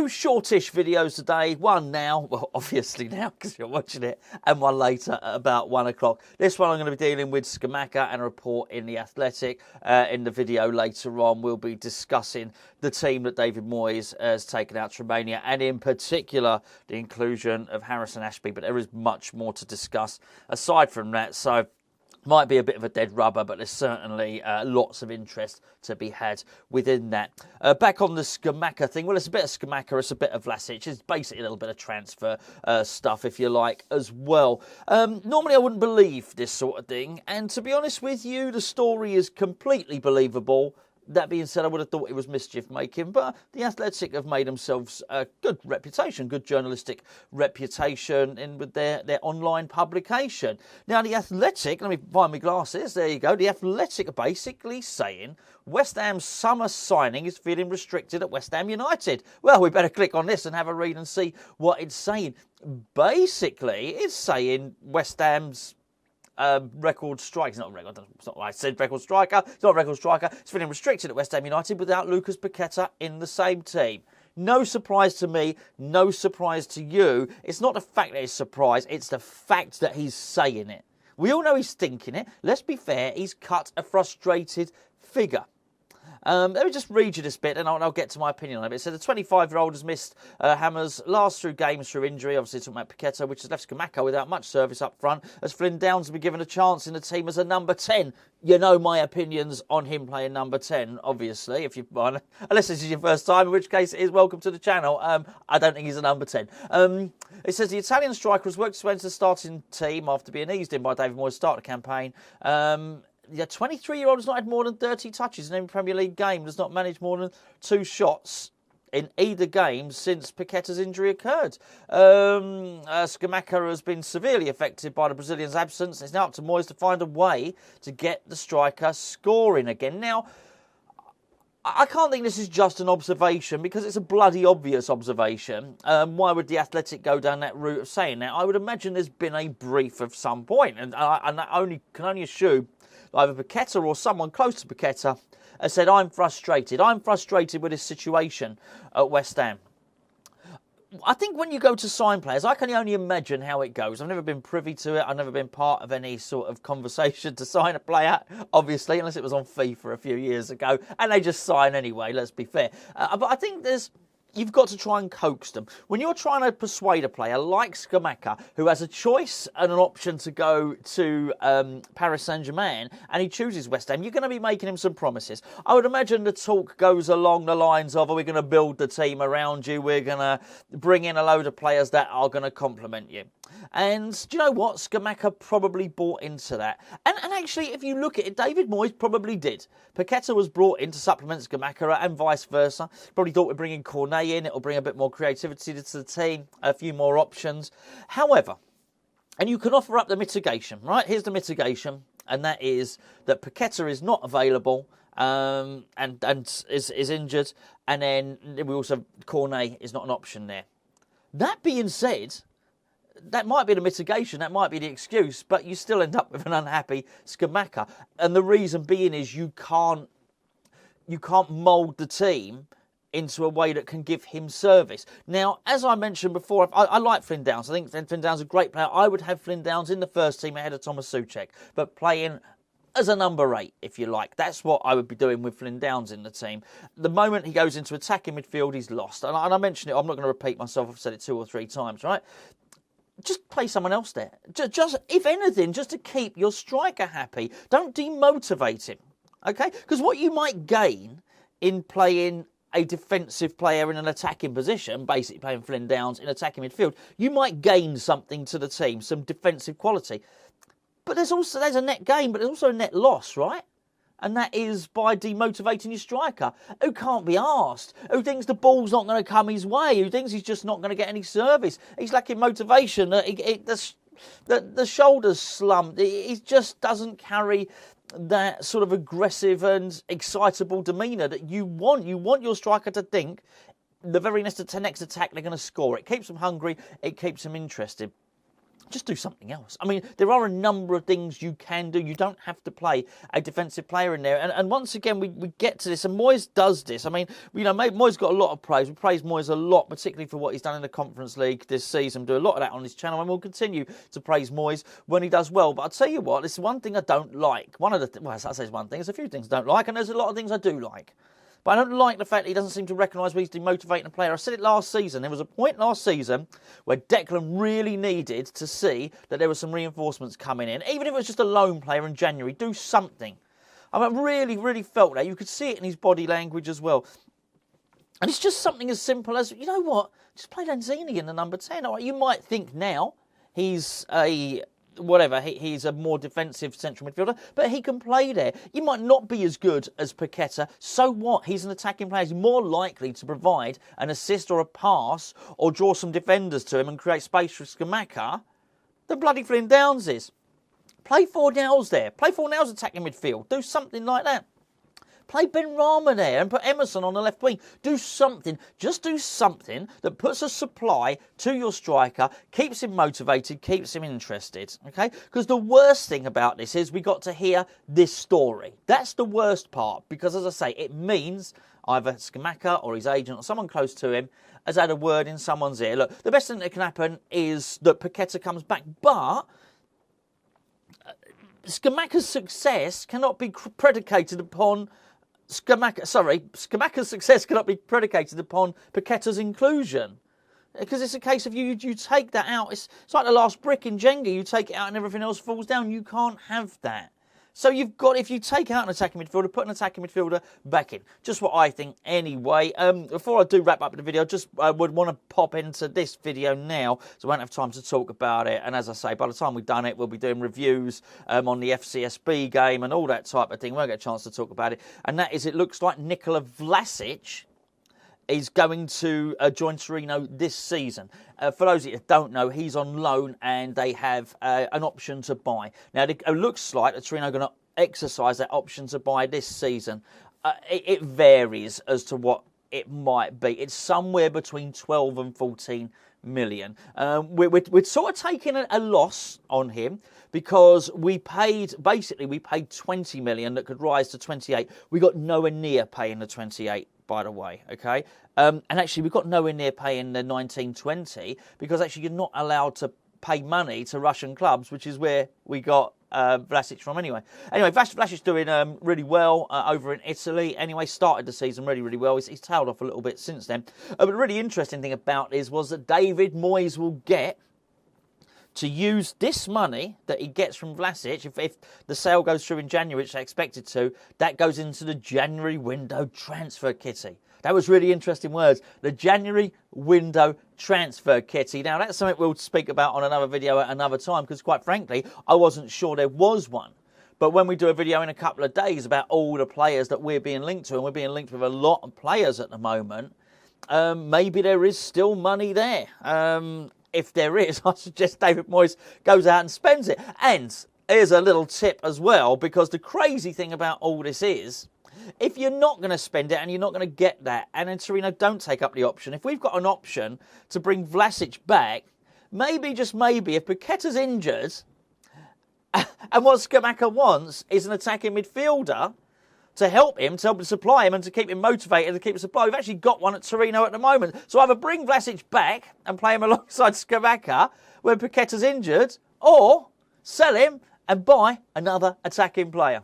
Two shortish videos today, one now, well obviously now because you're watching it, and one later at about 1 o'clock. This one I'm going to be dealing with Scamacca and a report in The Athletic. In the video later on we'll be discussing the team that David Moyes has taken out to Romania, and in particular the inclusion of Harrison Ashby, but there is much more to discuss aside from that, so might be a bit of a dead rubber, but there's certainly lots of interest to be had within that. Back on the Scamacca thing, well, it's a bit of Scamacca, it's a bit of Vlasic. It's basically a little bit of transfer stuff, if you like, as well. Normally, I wouldn't believe this sort of thing, and to be honest with you, the story is completely believable. That being said, I would have thought it was mischief-making, but the Athletic have made themselves a good reputation, good journalistic reputation with their online publication. Now, the Athletic, let me find my glasses, there you go, the Athletic are basically saying West Ham's summer signing is feeling restricted at West Ham United. Well, we better click on this and have a read and see what it's saying. Basically, it's saying West Ham's record strike. It's not a record. It's not what I said. Record striker. It's not a record striker. It's feeling restricted at West Ham United without Lucas Paqueta in the same team. No surprise to me. No surprise to you. It's not the fact that it's a surprise. It's the fact that he's saying it. We all know he's thinking it. Let's be fair. He's cut a frustrated figure. Let me just read you this bit and I'll get to my opinion on it. It said the 25-year-old has missed Hammer's last 2 games through injury. Obviously, talking about Paqueta, which has left Scamacca without much service up front, as Flynn Downes will be given a chance in the team as a number 10. You know my opinions on him playing number 10, obviously, if you want. Unless this is your first time, in which case it is welcome to the channel. I don't think he's a number 10. It says the Italian striker has worked his way into the starting team after being eased in by David Moyes' start of the campaign. The 23-year-old has not had more than 30 touches in any Premier League game, does not manage more than 2 shots in either game since Paqueta's injury occurred. Scamacca has been severely affected by the Brazilian's absence. It's now up to Moyes to find a way to get the striker scoring again. Now, I can't think this is just an observation because it's a bloody obvious observation. Why would the Athletic go down that route of saying that? I would imagine there's been a brief of some point, and I can only assume either Paqueta or someone close to Paqueta has said, I'm frustrated. I'm frustrated with this situation at West Ham. I think when you go to sign players, I can only imagine how it goes. I've never been privy to it. I've never been part of any sort of conversation to sign a player, obviously, unless it was on FIFA a few years ago. And they just sign anyway, let's be fair. But I think you've got to try and coax them. When you're trying to persuade a player like Scamacca, who has a choice and an option to go to Paris Saint-Germain, and he chooses West Ham, you're going to be making him some promises. I would imagine the talk goes along the lines of, we're going to build the team around you, we're going to bring in a load of players that are going to complement you. And do you know what? Scamacca probably bought into that. And actually, if you look at it, David Moyes probably did. Paqueta was brought in to supplement Scamacca and vice versa. Probably thought we're bringing Cornet in. It'll bring a bit more creativity to the team, a few more options. However, and you can offer up the mitigation, right? Here's the mitigation, and that is that Paqueta is not available and is injured, and then we also, Cornet is not an option there. That being said, that might be the mitigation, that might be the excuse, but you still end up with an unhappy Scamacca. And the reason being is you can't mould the team into a way that can give him service. Now, as I mentioned before, I like Flynn Downes. I think Flynn Downes is a great player. I would have Flynn Downes in the first team ahead of Thomas Souček, but playing as a number 8, if you like. That's what I would be doing with Flynn Downes in the team. The moment he goes into attacking midfield, he's lost. And I mentioned it, I'm not going to repeat myself, I've said it 2 or 3 times, right? Just play someone else there. Just, if anything, just to keep your striker happy. Don't demotivate him, okay? Because what you might gain in playing a defensive player in an attacking position, basically playing Flynn Downes in attacking midfield, you might gain something to the team, some defensive quality. But there's a net gain, but there's also a net loss, right? And that is by demotivating your striker, who can't be asked, who thinks the ball's not going to come his way, who thinks he's just not going to get any service. He's lacking motivation. The shoulders slumped. He just doesn't carry that sort of aggressive and excitable demeanour that you want. You want your striker to think the very next attack they're going to score. It keeps them hungry. It keeps them interested. just do something else. I mean, there are a number of things you can do. You don't have to play a defensive player in there. And once again, we get to this, and Moyes does this. I mean, you know, Moyes got a lot of praise. We praise Moyes a lot, particularly for what he's done in the Conference League this season. We do a lot of that on this channel, and we'll continue to praise Moyes when he does well. But I'll tell you what, this is one thing I don't like. Well, I say it's one thing. There's a few things I don't like, and there's a lot of things I do like. But I don't like the fact that he doesn't seem to recognise where he's demotivating a player. I said it last season. There was a point last season where Declan really needed to see that there were some reinforcements coming in. Even if it was just a loan player in January, do something. I mean, I really, really felt that. You could see it in his body language as well. And it's just something as simple as, you know what, just play Lanzini in the number 10. All right, you might think now he's he's a more defensive central midfielder, but he can play there. You might not be as good as Paqueta. So what? He's an attacking player. He's more likely to provide an assist or a pass or draw some defenders to him and create space for Scamacca than bloody Flynn Downes is. Play Fornals there. Play Fornals attacking midfield. Do something like that. Play Ben Rama there and put Emerson on the left wing. Do something. Just do something that puts a supply to your striker, keeps him motivated, keeps him interested. Okay? Because the worst thing about this is we got to hear this story. That's the worst part. Because, as I say, it means either Scamacca or his agent or someone close to him has had a word in someone's ear. Look, the best thing that can happen is that Paqueta comes back. But Scamacca's success cannot be predicated upon Scamacca's success cannot be predicated upon Paqueta's inclusion. Because it's a case of you take that out. It's like the last brick in Jenga. You take it out and everything else falls down. You can't have that. So you've got, if you take out an attacking midfielder, put an attacking midfielder back in. Just what I think anyway. Before I do wrap up the video, I would want to pop into this video now, so I won't have time to talk about it. And as I say, by the time we've done it, we'll be doing reviews on the FCSB game and all that type of thing. We won't get a chance to talk about it. And that is, it looks like Nikola Vlasic is going to join Torino this season. For those of you that don't know, he's on loan and they have an option to buy. Now, it looks like Torino are going to exercise that option to buy this season. It varies as to what it might be. It's somewhere between 12 and 14 million. We're sort of taking a loss on him because we paid 20 million that could rise to 28. We got nowhere near paying the 28. By the way, okay? And actually, we've got nowhere near paying the 1920 because actually you're not allowed to pay money to Russian clubs, which is where we got Vlasic from anyway. Anyway, Vlasic's doing really well over in Italy. Anyway, started the season really, really well. He's tailed off a little bit since then. But the really interesting thing about this was that David Moyes will get to use this money that he gets from Vlasic, if the sale goes through in January, which I expected to, that goes into the January window transfer kitty. That was really interesting words. The January window transfer kitty. Now, that's something we'll speak about on another video at another time, because quite frankly, I wasn't sure there was one. But when we do a video in a couple of days about all the players that we're being linked to, and we're being linked with a lot of players at the moment, maybe there is still money there. If there is, I suggest David Moyes goes out and spends it. And here's a little tip as well, because the crazy thing about all this is, if you're not going to spend it and you're not going to get that, and then Torino don't take up the option, if we've got an option to bring Vlasic back, maybe, just maybe, if Paqueta's injured, and what Scamacca wants is an attacking midfielder to help him supply him and to keep him motivated, to keep him supply. We've actually got one at Torino at the moment. So either bring Vlasic back and play him alongside Scamacca when Paqueta's injured, or sell him and buy another attacking player.